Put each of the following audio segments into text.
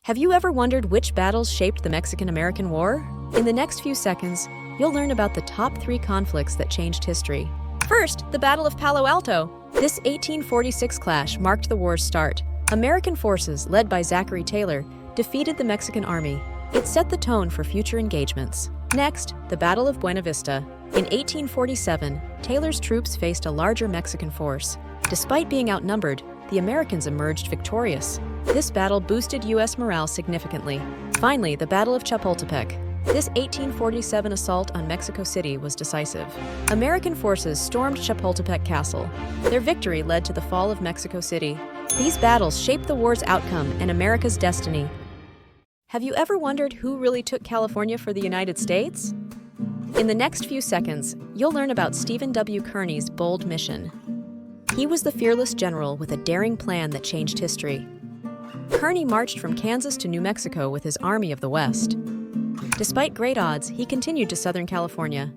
Have you ever wondered which battles shaped the Mexican-American War? In the next few seconds, you'll learn about the top 3 conflicts that changed history. First, the Battle of Palo Alto. This 1846 clash marked the war's start. American forces, led by Zachary Taylor, defeated the Mexican army. It set the tone for future engagements. Next, the Battle of Buena Vista. In 1847, Taylor's troops faced a larger Mexican force. Despite being outnumbered, the Americans emerged victorious. This battle boosted U.S. morale significantly. Finally, the Battle of Chapultepec. This 1847 assault on Mexico City was decisive. American forces stormed Chapultepec Castle. Their victory led to the fall of Mexico City. These battles shaped the war's outcome and America's destiny. Have you ever wondered who really took California for the United States? In the next few seconds, you'll learn about Stephen W. Kearny's bold mission. He was the fearless general with a daring plan that changed history. Kearny marched from Kansas to New Mexico with his Army of the West. Despite great odds, he continued to Southern California.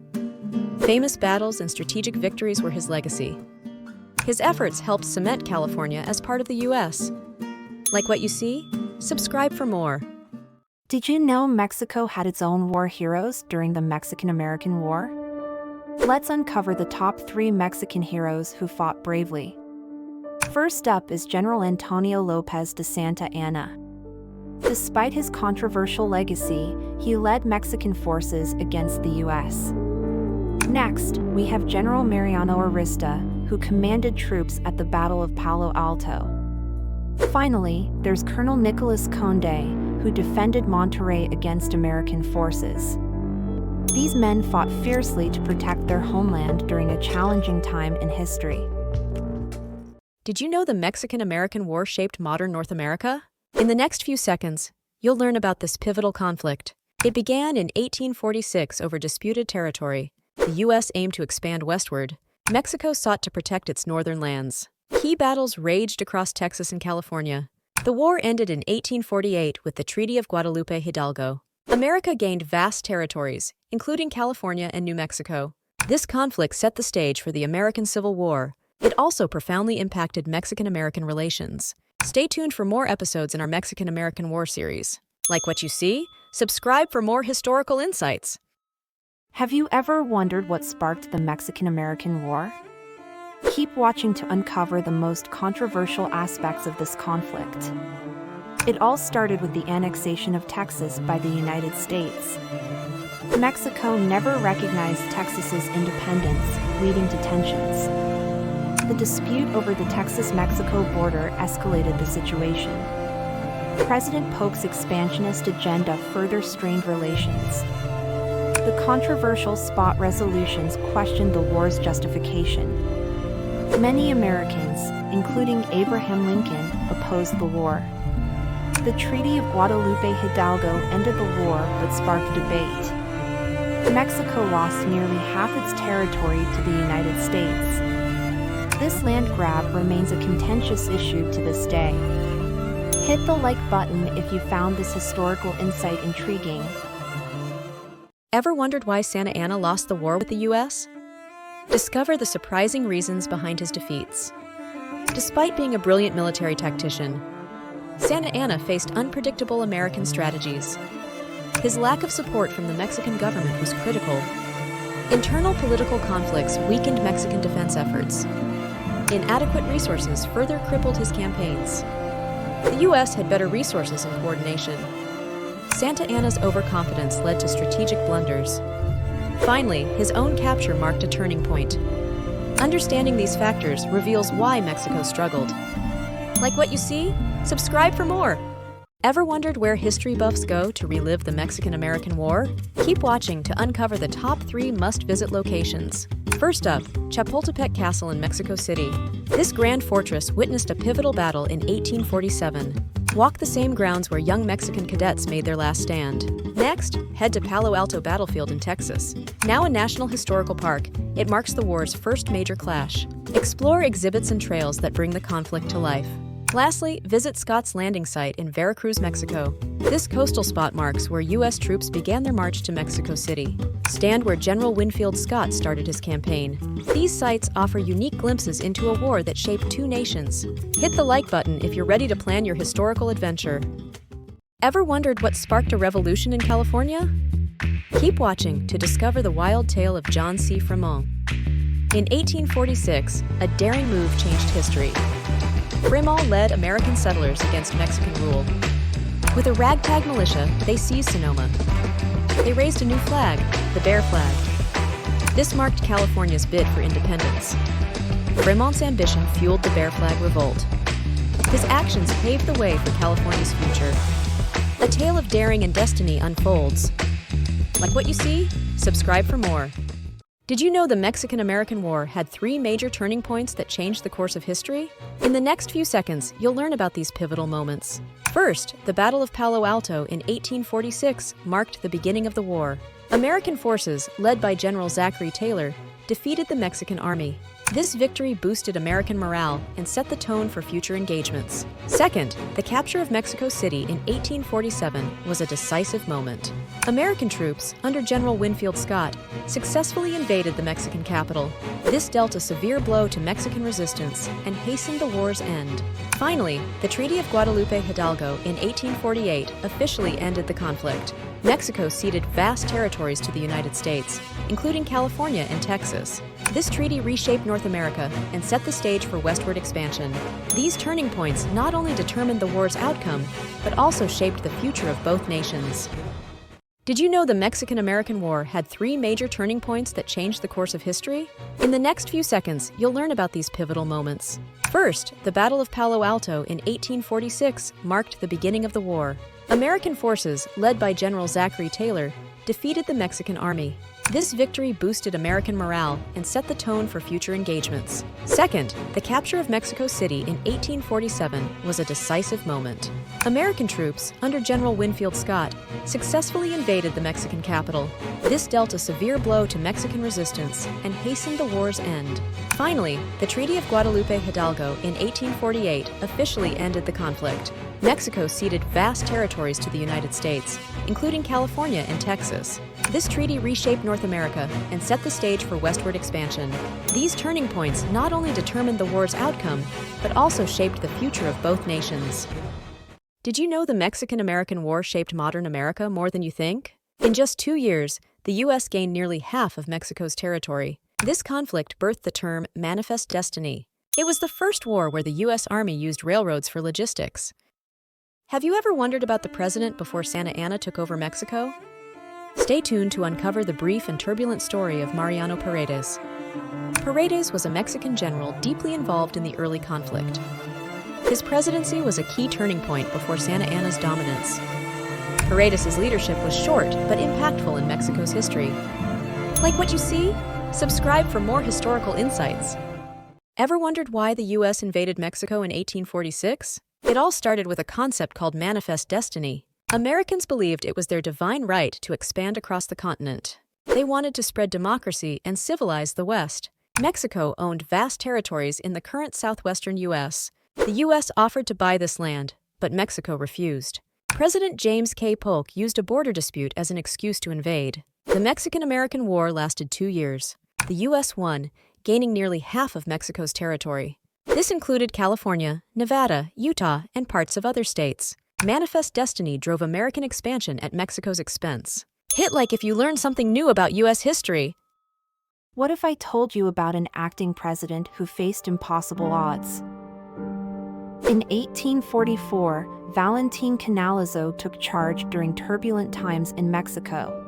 Famous battles and strategic victories were his legacy. His efforts helped cement California as part of the U.S. Like what you see? Subscribe for more. Did you know Mexico had its own war heroes during the Mexican-American War? Let's uncover the top 3 Mexican heroes who fought bravely. First up is General Antonio Lopez de Santa Anna. Despite his controversial legacy, he led Mexican forces against the U.S. Next, we have General Mariano Arista, who commanded troops at the Battle of Palo Alto. Finally, there's Colonel Nicolas Conde, who defended Monterrey against American forces. These men fought fiercely to protect their homeland during a challenging time in history. Did you know the Mexican-American War shaped modern North America? In the next few seconds, you'll learn about this pivotal conflict. It began in 1846 over disputed territory. The U.S. aimed to expand westward. Mexico sought to protect its northern lands. Key battles raged across Texas and California. The war ended in 1848 with the Treaty of Guadalupe Hidalgo. America gained vast territories, including California and New Mexico. This conflict set the stage for the American Civil War. It also profoundly impacted Mexican-American relations. Stay tuned for more episodes in our Mexican-American War series. Like what you see? Subscribe for more historical insights. Have you ever wondered what sparked the Mexican-American War? Keep watching to uncover the most controversial aspects of this conflict. It all started with the annexation of Texas by the United States. Mexico never recognized Texas's independence, leading to tensions. The dispute over the Texas-Mexico border escalated the situation. President Polk's expansionist agenda further strained relations. The controversial spot resolutions questioned the war's justification. Many Americans, including Abraham Lincoln, opposed the war. The Treaty of Guadalupe Hidalgo ended the war but sparked debate. Mexico lost nearly half its territory to the United States. This land grab remains a contentious issue to this day. Hit the like button if you found this historical insight intriguing. Ever wondered why Santa Anna lost the war with the U.S.? Discover the surprising reasons behind his defeats. Despite being a brilliant military tactician, Santa Anna faced unpredictable American strategies. His lack of support from the Mexican government was critical. Internal political conflicts weakened Mexican defense efforts. Inadequate resources further crippled his campaigns. The U.S. had better resources and coordination. Santa Anna's overconfidence led to strategic blunders. Finally, his own capture marked a turning point. Understanding these factors reveals why Mexico struggled. Like what you see? Subscribe for more! Ever wondered where history buffs go to relive the Mexican-American War? Keep watching to uncover the top 3 must-visit locations. First up, Chapultepec Castle in Mexico City. This grand fortress witnessed a pivotal battle in 1847. Walk the same grounds where young Mexican cadets made their last stand. Next, head to Palo Alto Battlefield in Texas. Now a National Historical Park, it marks the war's first major clash. Explore exhibits and trails that bring the conflict to life. Lastly, visit Scott's Landing Site in Veracruz, Mexico. This coastal spot marks where U.S. troops began their march to Mexico City. Stand where General Winfield Scott started his campaign. These sites offer unique glimpses into a war that shaped 2 nations. Hit the like button if you're ready to plan your historical adventure. Ever wondered what sparked a revolution in California? Keep watching to discover the wild tale of John C. Fremont. In 1846, a daring move changed history. Fremont led American settlers against Mexican rule. With a ragtag militia, they seized Sonoma. They raised a new flag, the Bear Flag. This marked California's bid for independence. Fremont's ambition fueled the Bear Flag revolt. His actions paved the way for California's future. A tale of daring and destiny unfolds. Like what you see? Subscribe for more. Did you know the Mexican-American War had 3 major turning points that changed the course of history? In the next few seconds, you'll learn about these pivotal moments. First, the Battle of Palo Alto in 1846 marked the beginning of the war. American forces, led by General Zachary Taylor, defeated the Mexican army. This victory boosted American morale and set the tone for future engagements. Second, the capture of Mexico City in 1847 was a decisive moment. American troops, under General Winfield Scott, successfully invaded the Mexican capital. This dealt a severe blow to Mexican resistance and hastened the war's end. Finally, the Treaty of Guadalupe Hidalgo in 1848 officially ended the conflict. Mexico ceded vast territories to the United States, including California and Texas. This treaty reshaped North America and set the stage for westward expansion. These turning points not only determined the war's outcome, but also shaped the future of both nations. Did you know the Mexican-American War had 3 major turning points that changed the course of history? In the next few seconds, you'll learn about these pivotal moments. First, the Battle of Palo Alto in 1846 marked the beginning of the war. American forces, led by General Zachary Taylor, defeated the Mexican army. This victory boosted American morale and set the tone for future engagements. Second, the capture of Mexico City in 1847 was a decisive moment. American troops, under General Winfield Scott, successfully invaded the Mexican capital. This dealt a severe blow to Mexican resistance and hastened the war's end. Finally, the Treaty of Guadalupe Hidalgo in 1848 officially ended the conflict. Mexico ceded vast territories to the United States, including California and Texas. This treaty reshaped North America and set the stage for westward expansion. These turning points not only determined the war's outcome, but also shaped the future of both nations. Did you know the Mexican-American War shaped modern America more than you think? In just 2 years, the U.S. gained nearly half of Mexico's territory. This conflict birthed the term manifest destiny. It was the first war where the U.S. Army used railroads for logistics. Have you ever wondered about the president before Santa Anna took over Mexico? Stay tuned to uncover the brief and turbulent story of Mariano Paredes. Paredes was a Mexican general deeply involved in the early conflict. His presidency was a key turning point before Santa Anna's dominance. Paredes' leadership was short but impactful in Mexico's history. Like what you see? Subscribe for more historical insights. Ever wondered why the U.S. invaded Mexico in 1846? It all started with a concept called manifest destiny. Americans believed it was their divine right to expand across the continent. They wanted to spread democracy and civilize the West. Mexico owned vast territories in the current southwestern U.S. The U.S. offered to buy this land, but Mexico refused. President James K. Polk used a border dispute as an excuse to invade. The Mexican-American War lasted 2 years. The U.S. won, gaining nearly half of Mexico's territory. This included California, Nevada, Utah, and parts of other states. Manifest destiny drove American expansion at Mexico's expense. Hit like if you learned something new about U.S. history. What if I told you about an acting president who faced impossible odds? In 1844, Valentin Canalizo took charge during turbulent times in Mexico.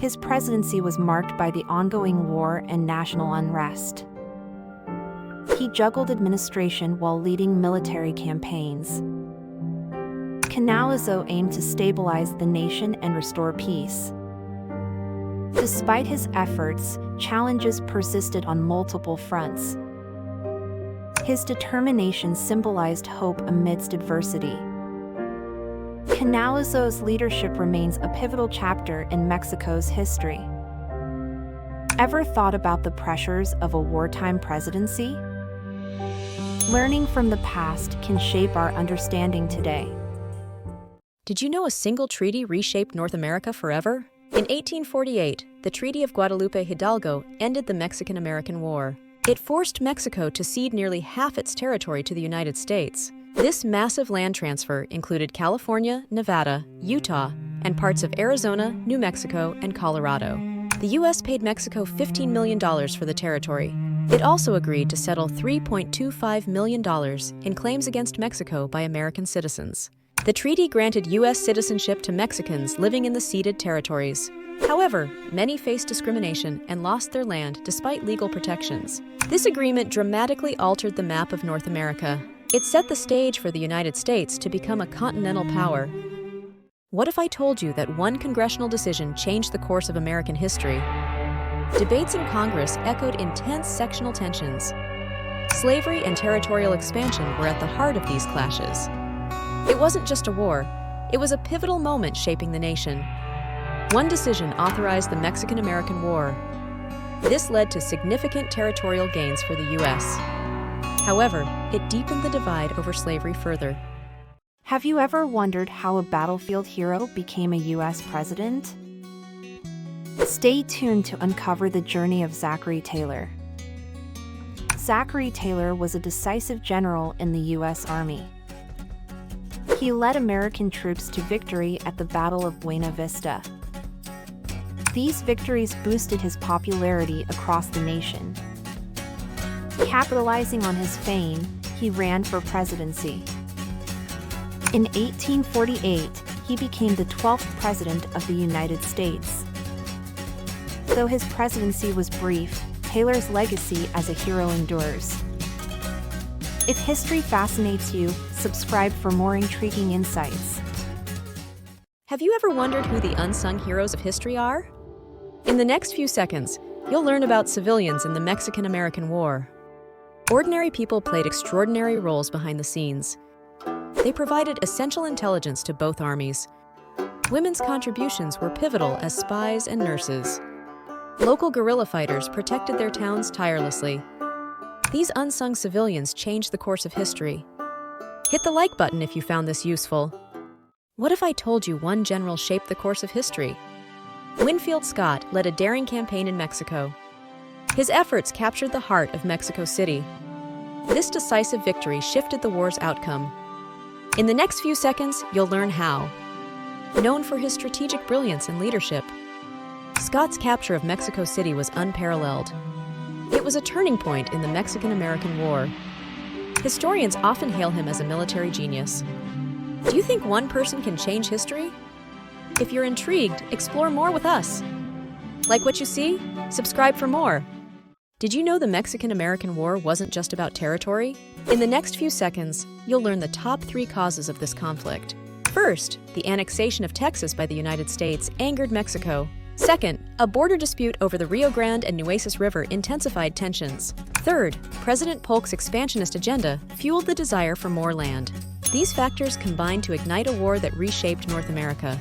His presidency was marked by the ongoing war and national unrest. He juggled administration while leading military campaigns. Canalizo aimed to stabilize the nation and restore peace. Despite his efforts, challenges persisted on multiple fronts. His determination symbolized hope amidst adversity. Canalizo's leadership remains a pivotal chapter in Mexico's history. Ever thought about the pressures of a wartime presidency? Learning from the past can shape our understanding today. Did you know a single treaty reshaped North America forever? In 1848, the Treaty of Guadalupe Hidalgo ended the Mexican-American War. It forced Mexico to cede nearly half its territory to the United States. This massive land transfer included California, Nevada, Utah, and parts of Arizona, New Mexico, and Colorado. The U.S. paid Mexico $15 million for the territory. It also agreed to settle $3.25 million in claims against Mexico by American citizens. The treaty granted U.S. citizenship to Mexicans living in the ceded territories. However, many faced discrimination and lost their land despite legal protections. This agreement dramatically altered the map of North America. It set the stage for the United States to become a continental power. What if I told you that one congressional decision changed the course of American history? Debates in Congress echoed intense sectional tensions. Slavery and territorial expansion were at the heart of these clashes. It wasn't just a war, it was a pivotal moment shaping the nation. One decision authorized the Mexican-American War. This led to significant territorial gains for the U.S. However, it deepened the divide over slavery further. Have you ever wondered how a battlefield hero became a U.S. president? Stay tuned to uncover the journey of Zachary Taylor. Zachary Taylor was a decisive general in the U.S. Army. He led American troops to victory at the Battle of Buena Vista. These victories boosted his popularity across the nation. Capitalizing on his fame, he ran for presidency. In 1848, he became the 12th President of the United States. Though his presidency was brief, Taylor's legacy as a hero endures. If history fascinates you, subscribe for more intriguing insights. Have you ever wondered who the unsung heroes of history are? In the next few seconds, you'll learn about civilians in the Mexican-American War. Ordinary people played extraordinary roles behind the scenes. They provided essential intelligence to both armies. Women's contributions were pivotal as spies and nurses. Local guerrilla fighters protected their towns tirelessly. These unsung civilians changed the course of history. Hit the like button if you found this useful. What if I told you one general shaped the course of history? Winfield Scott led a daring campaign in Mexico. His efforts captured the heart of Mexico City. This decisive victory shifted the war's outcome. In the next few seconds, you'll learn how. Known for his strategic brilliance and leadership, Scott's capture of Mexico City was unparalleled. It was a turning point in the Mexican-American War. Historians often hail him as a military genius. Do you think one person can change history? If you're intrigued, explore more with us. Like what you see? Subscribe for more. Did you know the Mexican-American War wasn't just about territory? In the next few seconds, you'll learn the top 3 causes of this conflict. First, the annexation of Texas by the United States angered Mexico. Second, a border dispute over the Rio Grande and Nueces River intensified tensions. Third, President Polk's expansionist agenda fueled the desire for more land. These factors combined to ignite a war that reshaped North America.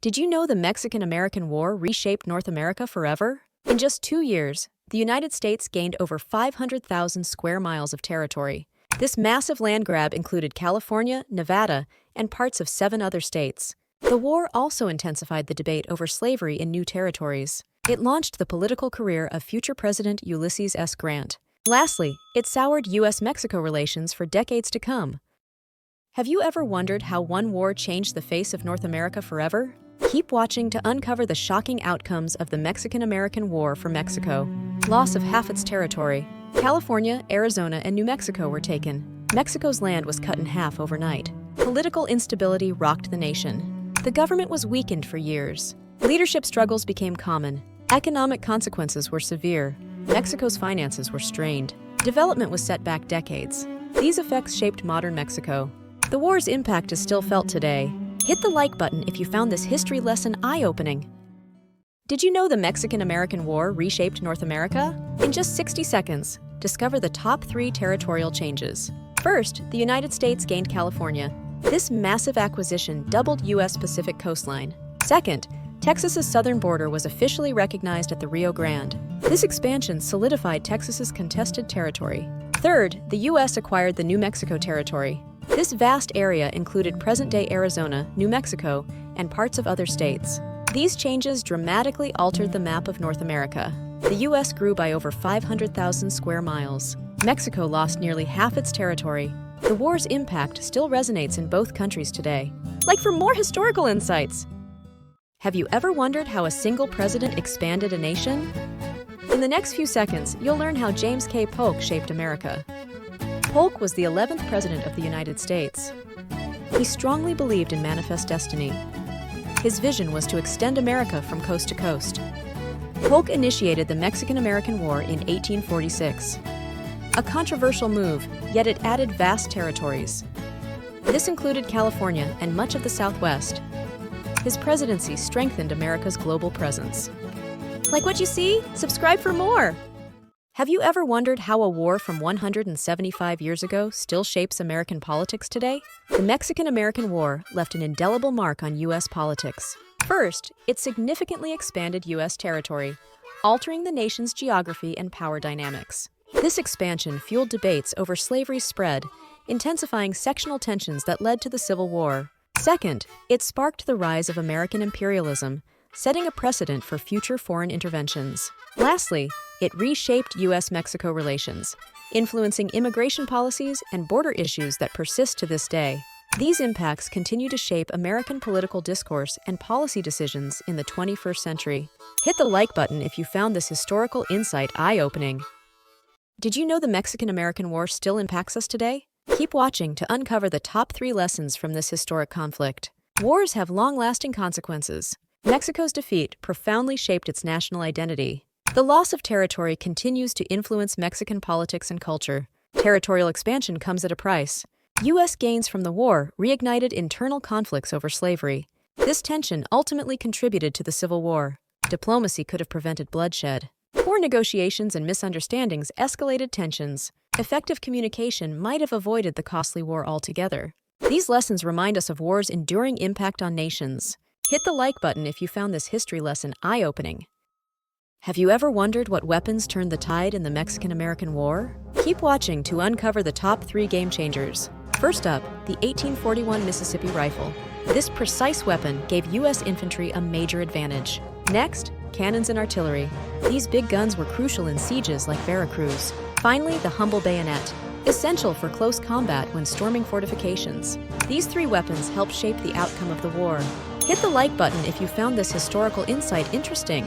Did you know the Mexican-American War reshaped North America forever? In just 2 years, the United States gained over 500,000 square miles of territory. This massive land grab included California, Nevada, and parts of 7 other states. The war also intensified the debate over slavery in new territories. It launched the political career of future President Ulysses S. Grant. Lastly, it soured U.S.-Mexico relations for decades to come. Have you ever wondered how one war changed the face of North America forever? Keep watching to uncover the shocking outcomes of the Mexican-American War for Mexico. Loss of half its territory. California, Arizona, and New Mexico were taken. Mexico's land was cut in half overnight. Political instability rocked the nation. The government was weakened for years. Leadership struggles became common. Economic consequences were severe. Mexico's finances were strained. Development was set back decades. These effects shaped modern Mexico. The war's impact is still felt today. Hit the like button if you found this history lesson eye-opening. Did you know the Mexican-American War reshaped North America? In just 60 seconds, discover the top 3 territorial changes. First, the United States gained California. This massive acquisition doubled U.S. Pacific coastline. Second, Texas's southern border was officially recognized at the Rio Grande. This expansion solidified Texas's contested territory. Third, the U.S. acquired the New Mexico territory. This vast area included present-day Arizona, New Mexico, and parts of other states. These changes dramatically altered the map of North America. The U.S. grew by over 500,000 square miles. Mexico lost nearly half its territory. The war's impact still resonates in both countries today. Like for more historical insights, have you ever wondered how a single president expanded a nation? In the next few seconds, you'll learn how James K. Polk shaped America. Polk was the 11th President of the United States. He strongly believed in manifest destiny. His vision was to extend America from coast to coast. Polk initiated the Mexican-American War in 1846. A controversial move, yet it added vast territories. This included California and much of the Southwest. His presidency strengthened America's global presence. Like what you see? Subscribe for more! Have you ever wondered how a war from 175 years ago still shapes American politics today? The Mexican-American War left an indelible mark on U.S. politics. First, it significantly expanded U.S. territory, altering the nation's geography and power dynamics. This expansion fueled debates over slavery's spread, intensifying sectional tensions that led to the Civil War. Second, it sparked the rise of American imperialism, setting a precedent for future foreign interventions. Lastly, it reshaped U.S.-Mexico relations, influencing immigration policies and border issues that persist to this day. These impacts continue to shape American political discourse and policy decisions in the 21st century. Hit the like button if you found this historical insight eye-opening. Did you know the Mexican-American War still impacts us today? Keep watching to uncover the top 3 lessons from this historic conflict. Wars have long-lasting consequences. Mexico's defeat profoundly shaped its national identity. The loss of territory continues to influence Mexican politics and culture. Territorial expansion comes at a price. U.S. gains from the war reignited internal conflicts over slavery. This tension ultimately contributed to the Civil War. Diplomacy could have prevented bloodshed. Poor negotiations and misunderstandings escalated tensions. Effective communication might have avoided the costly war altogether. These lessons remind us of war's enduring impact on nations. Hit the like button if you found this history lesson eye-opening. Have you ever wondered what weapons turned the tide in the Mexican-American War? Keep watching to uncover the top 3 game changers. First up, the 1841 Mississippi rifle. This precise weapon gave U.S. infantry a major advantage. Next, cannons and artillery. These big guns were crucial in sieges like Veracruz. Finally, the humble bayonet, essential for close combat when storming fortifications. These 3 weapons helped shape the outcome of the war. Hit the like button if you found this historical insight interesting.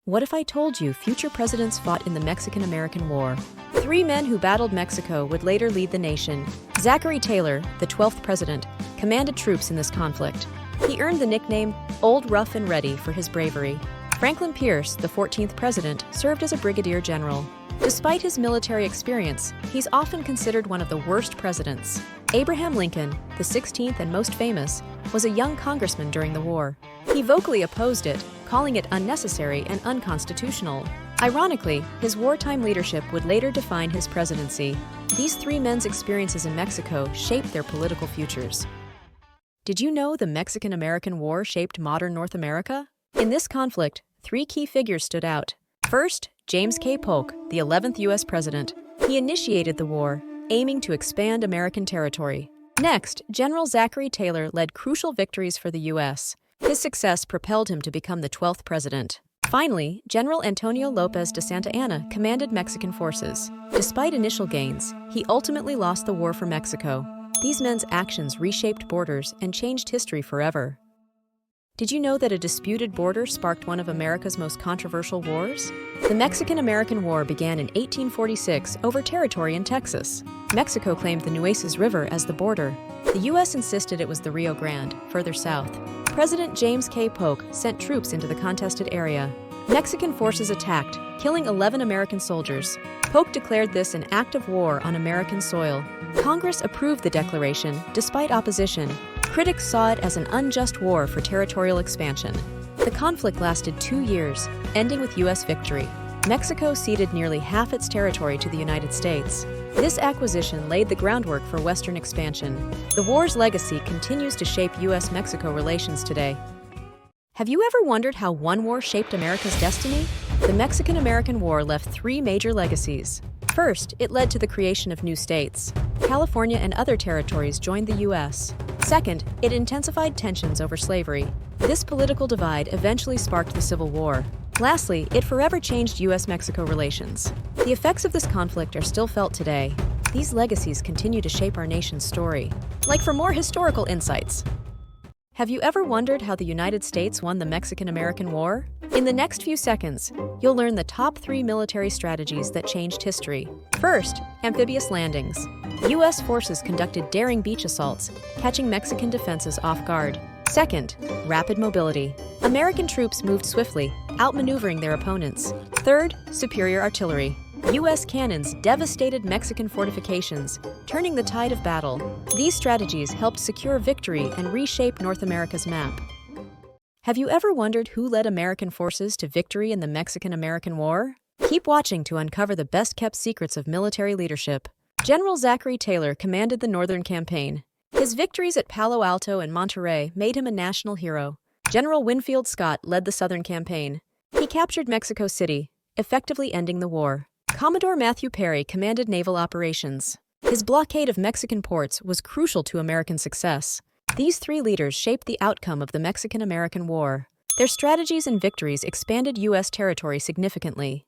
What if I told you future presidents fought in the Mexican-American War? 3 men who battled Mexico would later lead the nation. Zachary Taylor, the 12th president, commanded troops in this conflict. He earned the nickname Old Rough and Ready for his bravery. Franklin Pierce, the 14th president, served as a brigadier general. Despite his military experience, he's often considered one of the worst presidents. Abraham Lincoln, the 16th and most famous, was a young congressman during the war. He vocally opposed it, calling it unnecessary and unconstitutional. Ironically, his wartime leadership would later define his presidency. These 3 men's experiences in Mexico shaped their political futures. Did you know the Mexican-American War shaped modern North America? In this conflict, 3 key figures stood out. First, James K. Polk, the 11th U.S. president. He initiated the war, aiming to expand American territory. Next, General Zachary Taylor led crucial victories for the U.S. His success propelled him to become the 12th president. Finally, General Antonio Lopez de Santa Anna commanded Mexican forces. Despite initial gains, he ultimately lost the war for Mexico. These men's actions reshaped borders and changed history forever. Did you know that a disputed border sparked one of America's most controversial wars? The Mexican-American War began in 1846 over territory in Texas. Mexico claimed the Nueces River as the border. The U.S. insisted it was the Rio Grande, further south. President James K. Polk sent troops into the contested area. Mexican forces attacked, killing 11 American soldiers. Polk declared this an act of war on American soil. Congress approved the declaration, despite opposition. Critics saw it as an unjust war for territorial expansion. The conflict lasted 2 years, ending with U.S. victory. Mexico ceded nearly half its territory to the United States. This acquisition laid the groundwork for Western expansion. The war's legacy continues to shape U.S.-Mexico relations today. Have you ever wondered how one war shaped America's destiny? The Mexican-American War left 3 major legacies. First, it led to the creation of new states. California and other territories joined the U.S. Second, it intensified tensions over slavery. This political divide eventually sparked the Civil War. Lastly, it forever changed U.S.-Mexico relations. The effects of this conflict are still felt today. These legacies continue to shape our nation's story. Like for more historical insights, have you ever wondered how the United States won the Mexican-American War? In the next few seconds, you'll learn the top 3 military strategies that changed history. First, amphibious landings. U.S. forces conducted daring beach assaults, catching Mexican defenses off guard. Second, rapid mobility. American troops moved swiftly, outmaneuvering their opponents. Third, superior artillery. U.S. cannons devastated Mexican fortifications, turning the tide of battle. These strategies helped secure victory and reshape North America's map. Have you ever wondered who led American forces to victory in the Mexican-American War? Keep watching to uncover the best-kept secrets of military leadership. General Zachary Taylor commanded the Northern Campaign. His victories at Palo Alto and Monterrey made him a national hero. General Winfield Scott led the Southern Campaign. He captured Mexico City, effectively ending the war. Commodore Matthew Perry commanded naval operations. His blockade of Mexican ports was crucial to American success. These 3 leaders shaped the outcome of the Mexican-American War. Their strategies and victories expanded U.S. territory significantly.